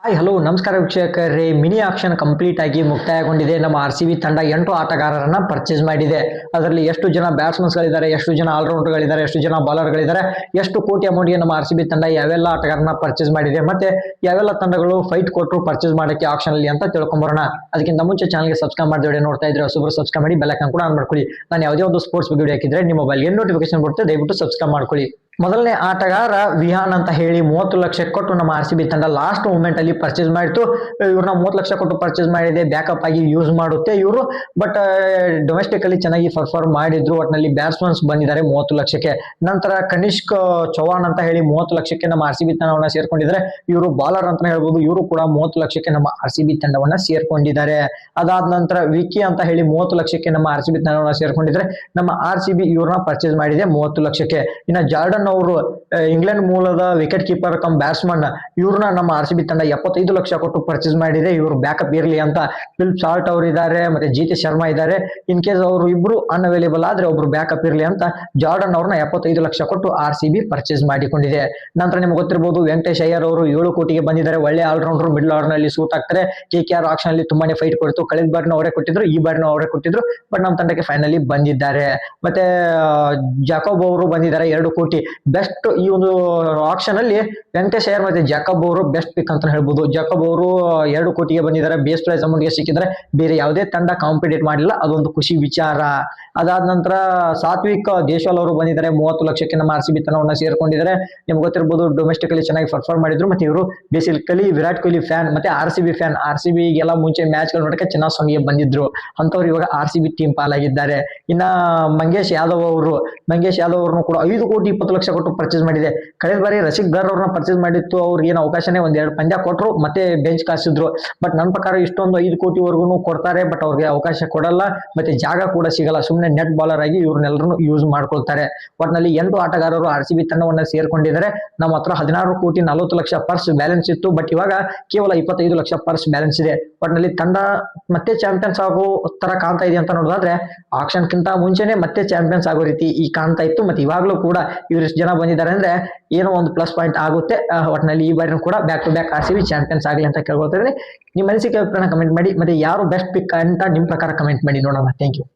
Hi hello ನಮಸ್ಕಾರ ವೀಕ್ಷಕರೇ. Mini action complete ಆಗಿ ಮುಕ್ತಾಯಗೊಂಡಿದೆ. ನಮ್ಮ RCB ತಂಡ 8 ಆಟಗಾರರನ್ನ ಪರ್ಚೇಸ್ ಮಾಡಿದೆ. ಅದರಲ್ಲಿ ಎಷ್ಟು ಜನ ಬ್ಯಾಟ್ಸ್ಮನ್ಸ್ಗಳಿದ್ದಾರೆ, ಎಷ್ಟು ಜನ ಆಲ್ರೌಂಡರ್ಗಳಿದ್ದಾರೆ, ಎಷ್ಟು ಜನ ಬಾಲರ್ಗಳಿದ್ದಾರೆ, ಎಷ್ಟು ಕೋಟಿ ಅಮೌಂಟ್ಗೆ ನಮ್ಮ RCB ತಂಡ ಯಾವೆಲ್ಲ ಆಟಗಾರರನ್ನ ಪರ್ಚೇಸ್ ಮಾಡಿದೆ, ಮತ್ತೆ ಯಾವೆಲ್ಲ ತಂಡಗಳು ಫೈಟ್ ಕೊಟ್ಟರು ಪರ್ಚೇಸ್ ಮಾಡೋಕ್ಕೆ ಆಕ್ಷನ್ ಅಲ್ಲಿ ಅಂತ ತಿಳ್ಕೊಂಬರೋಣ. ಅದಕ್ಕಿಂತ ಮುಂಚೆ ಚಾನಲ್ಗೆ ಸಬ್ಸ್ಕ್ರೈಬ್ ಮಾಡಿ ನೋಡ್ತಾ ಇದ್ರೆ ಹೊಸಬರು ಸಬ್ಸ್ಕ್ರೈಬ್ ಮಾಡಿ, ಬೆಲ್ ಐಕಾನ್ ಕೂಡ ಆನ್ ಮಾಡ್ಕೊಳ್ಳಿ. ನಾನು ಯಾವುದೇ ಒಂದು ಸ್ಪೋರ್ಟ್ಸ್ ವಿಡಿಯೋ ಹಾಕಿದ್ರೆ ನಿಮ್ಮ ಮೊಬೈಲ್ಗೆ ನೋಟಿಫಿಕೇಶನ್ ಬರುತ್ತೆ, ದಯವಿಟ್ಟು ಸಬ್ಸ್ಕ್ರೈಬ್ ಮಾಡ್ಕೊಳ್ಳಿ. ಮೊದಲನೇ ಆಟಗಾರ ವಿಹಾನ್ ಅಂತ ಹೇಳಿ 30 ಲಕ್ಷ ಕೊಟ್ಟು ನಮ್ಮ RCB ತಂಡ ಲಾಸ್ಟ್ ಮೂಮೆಂಟ್ ಅಲ್ಲಿ ಪರ್ಚೇಸ್ ಮಾಡಿತ್ತು. ಇವ್ರನ್ನ 30 ಲಕ್ಷ ಕೊಟ್ಟು ಪರ್ಚೇಸ್ ಮಾಡಿದೆ, ಬ್ಯಾಕಪ್ ಆಗಿ ಯೂಸ್ ಮಾಡುತ್ತೆ ಇವರು. ಬಟ್ ಡೊಮೆಸ್ಟಿಕ್ ಅಲ್ಲಿ ಚೆನ್ನಾಗಿ ಪರ್ಫಾರ್ಮ್ ಮಾಡಿದ್ರು. ಒಟ್ಟಿನಲ್ಲಿ ಬ್ಯಾಟ್ಸ್ಮನ್ಸ್ ಬಂದಿದ್ದಾರೆ 30 ಲಕ್ಷಕ್ಕೆ. ನಂತರ ಕನಿಷ್ಕ್ ಚೌಹಾಣ್ ಅಂತ ಹೇಳಿ 30 ಲಕ್ಷಕ್ಕೆ ನಮ್ಮ RCB ತಂಡವನ್ನ ಸೇರ್ಕೊಂಡಿದ್ದಾರೆ. ಇವರು ಬಾಲರ್ ಅಂತ ಹೇಳ್ಬೋದು. ಇವರು ಕೂಡ 30 ಲಕ್ಷಕ್ಕೆ ನಮ್ಮ RCB ತಂಡವನ್ನ ಸೇರ್ಕೊಂಡಿದ್ದಾರೆ. ಅದಾದ ನಂತರ ವಿಕ್ಕಿ ಅಂತ ಹೇಳಿ 30 ಲಕ್ಷಕ್ಕೆ ನಮ್ಮ RCB ತಂಡವನ್ನ ಸೇರ್ಕೊಂಡಿದ್ದಾರೆ. ನಮ್ಮ RCB ಇವ್ರನ್ನ ಪರ್ಚೇಸ್ ಮಾಡಿದೆ 30 ಲಕ್ಷಕ್ಕೆ. ಇನ್ನ ಜಾರ್ಡನ್ ಅವರು ಇಂಗ್ಲೆಂಡ್ ಮೂಲದ ವಿಕೆಟ್ ಕೀಪರ್ ಕಮ್ ಬ್ಯಾಟ್ಸ್ಮನ್, ಇವ್ರನ್ನ ನಮ್ಮ RCB ತಂಡ 75 ಲಕ್ಷ ಕೊಟ್ಟು ಪರ್ಚೇಸ್ ಮಾಡಿದೆ. ಇವರು ಬ್ಯಾಕಪ್ ಇರಲಿ ಅಂತ. ಫಿಲಿಪ್ ಸಾಲ್ಟ್ ಅವರು ಇದ್ದಾರೆ, ಮತ್ತೆ GT ಶರ್ಮಾ ಇದ್ದಾರೆ. ಇನ್ ಕೇಸ್ ಅವರು ಇಬ್ರು ಅನ್ಅವೈಲೇಬಲ್ ಆದ್ರೆ ಒಬ್ರು ಬ್ಯಾಕಪ್ ಇರಲಿ ಅಂತ ಜಾರ್ಡನ್ ಅವ್ರನ್ನ 75 ಲಕ್ಷ ಕೊಟ್ಟು RCB ಪರ್ಚೇಸ್ ಮಾಡಿಕೊಂಡಿದೆ. ನಂತರ ನಿಮ್ಗೆ ಗೊತ್ತಿರಬಹುದು ವೆಂಕಟೇಶ್ ಅಯ್ಯರ್ ಅವರು 7 ಕೋಟಿಗೆ ಬಂದಿದ್ದಾರೆ. ಒಳ್ಳೆ ಆಲ್ರೌಂಡರ್, ಮಿಡ್ಲ್ ಆರ್ಡರ್ ನಲ್ಲಿ ಸೂಟ್ ಆಗ್ತಾರೆ. KKR ಆಕ್ಷನ್ ಅಲ್ಲಿ ತುಂಬಾನೇ ಫೈಟ್ ಕೊಡ್ತು. ಕಳೆದ ಬಾರಿನ ಅವರೇ ಕೊಟ್ಟಿದ್ರು, ಈ ಬಾರಿನ ಅವರೇ ಕೊಟ್ಟಿದ್ರು. ಬಟ್ ನಮ್ಮ ತಂಡಕ್ಕೆ ಫೈನಲಿ ಬಂದಿದ್ದಾರೆ. ಮತ್ತೆ ಜಾಕೋಬ್ ಅವರು ಬಂದಿದ್ದಾರೆ 2 ಕೋಟಿ. ಬೆಸ್ಟ್ ಈ ಒಂದು ಆಕ್ಷನ್ ಅಲ್ಲಿ ವೆಂಕಟೇಶ್ ಅಯ್ಯರ್ ಮತ್ತೆ ಜಾಕೋಬ್ ಅವರು ಬೆಸ್ಟ್ ಪಿಕ್ ಅಂತ ಹೇಳ್ಬೋದು. ಜಾಕೋಬ್ ಅವರು 2 ಕೋಟಿಗೆ ಬಂದಿದ್ದಾರೆ. ಬೇಸ್ ಪ್ರೈಸ್ ಅಮೌಂಟ್ ಗೆ ಸಿಕ್ಕಿದ್ದಾರೆ. ಬೇರೆ ಯಾವುದೇ ತಂಡ ಕಾಂಪಿಟೇಟ್ ಮಾಡಿಲ್ಲ, ಅದೊಂದು ಖುಷಿ ವಿಚಾರ. ಅದಾದ ನಂತರ ಸಾತ್ವಿಕ್ ದೇಶವಾಲ್ ಅವರು ಬಂದಿದ್ದಾರೆ 30 ಲಕ್ಷಕ್ಕೆ ನಮ್ಮ RCB ತಂಡವನ್ನ ಸೇರ್ಕೊಂಡಿದ್ದಾರೆ. ನಿಮ್ಗೆ ಗೊತ್ತಿರಬಹುದು ಡೊಮೆಸ್ಟಿಕ್ ಅಲ್ಲಿ ಚೆನ್ನಾಗಿ ಪರ್ಫಾರ್ಮ್ ಮಾಡಿದ್ರು. ಮತ್ತೆ ಇವರು ಬೇಸಿಕಲಿ ವಿರಾಟ್ ಕೊಹ್ಲಿ ಫ್ಯಾನ್, ಮತ್ತೆ RCB ಫ್ಯಾನ್. RCBಗೆಲ್ಲ ಮುಂಚೆ ಮ್ಯಾಚ್ ಗಳು ನೋಡಕ್ಕೆ ಚಿನ್ನಸ್ವಾಮಿಗೆ ಬಂದಿದ್ರು ಅಂತವ್ರು ಇವಾಗ RCB ಟೀಮ್ ಪಾಲಾಗಿದ್ದಾರೆ. ಇನ್ನ ಮಂಗೇಶ್ ಯಾದವ್ ಅವ್ರನ್ನು ಕೂಡ 5 ಕೋಟಿ 20 ಲಕ್ಷ ಕೊಟ್ಟು ಪರ್ಚೇಸ್ ಮಾಡಿದೆ. ಕಳೆದ ಬಾರಿ ರಸಿಕ್ ದರ್ ಅವ್ರನ್ನ ಪರ್ಚೇಸ್ ಮಾಡಿತ್ತು. ಅವ್ರಿಗೆ ಏನು ಅವಕಾಶನೇ 1-2 ಪಂದ್ಯ ಕೊಟ್ಟರು, ಮತ್ತೆ ಬೆಂಚ್ ಕಾಸಿದ್ರು. ಬಟ್ ನನ್ನ ಪ್ರಕಾರ ಇಷ್ಟೊಂದು 5 ಕೋಟಿವರೆಗೂ ಕೊಡ್ತಾರೆ, ಬಟ್ ಅವ್ರಿಗೆ ಅವಕಾಶ ಕೊಡಲ್ಲ, ಮತ್ತೆ ಜಾಗ ಕೂಡ ಸಿಗಲ್ಲ. ಸುಮ್ಮನೆ ನೆಟ್ ಬಾಲರ್ ಆಗಿ ಇವ್ರನ್ನೆಲ್ಲರೂ ಯೂಸ್ ಮಾಡ್ಕೊಳ್ತಾರೆ. ಒಟ್ನಲ್ಲಿ 8 ಆಟಗಾರರು RCB ತಂಡವನ್ನ ಸೇರ್ಕೊಂಡಿದ್ದಾರೆ. ನಮ್ಮ ಹತ್ರ 16 ಕೋಟಿ 40 ಲಕ್ಷ ಪರ್ಸ್ ಬ್ಯಾಲೆನ್ಸ್ ಇತ್ತು, ಬಟ್ ಇವಾಗ ಕೇವಲ 25 ಲಕ್ಷ ಪರ್ಸ್ ಬ್ಯಾಲೆನ್ಸ್ ಇದೆ. ಒಟ್ನಲ್ಲಿ ತಂಡ ಮತ್ತೆ ಚಾಂಪಿಯನ್ಸ್ ಆಗೋ ತರ ಕಾಣ್ತಾ ಇದೆ ಅಂತ ನೋಡೋದಾದ್ರೆ ಆಕ್ಷನ್ ಕಿಂತ ಮುಂಚೆನೆ ಮತ್ತೆ ಚಾಂಪಿಯನ್ಸ್ ಆಗೋ ರೀತಿ ಈ ಕಾಣ್ತಾ ಇತ್ತು. ಮತ್ತೆ ಇವಾಗ್ಲೂ ಕೂಡ ಇವ್ರಿಷ್ಟು ಜನ ಬಂದಿದ್ದಾರೆ ಅಂದ್ರೆ ಏನೋ ಒಂದು ಪ್ಲಸ್ ಪಾಯಿಂಟ್ ಆಗುತ್ತೆ. ಒಟ್ಟಿನಲ್ಲಿ ಈ ಬಾರಿನೂ ಕೂಡ back to back RCB champions ಆಗಲಿ ಅಂತ ಕೇಳ್ಕೊಳ್ತಾ ಇದ್ದೀನಿ. ನಿಮ್ಮ ಅನಿಸಿಕೆ ಅಭಿಪ್ರಾಯ ಕಮೆಂಟ್ ಮಾಡಿ. ಮತ್ತೆ ಯಾರು ಬೆಸ್ಟ್ ಪಿಕ್ ಅಂತ ನಿಮ್ ಪ್ರಕಾರ ಕಮೆಂಟ್ ಮಾಡಿ ನೋಡೋಣ. Thank you.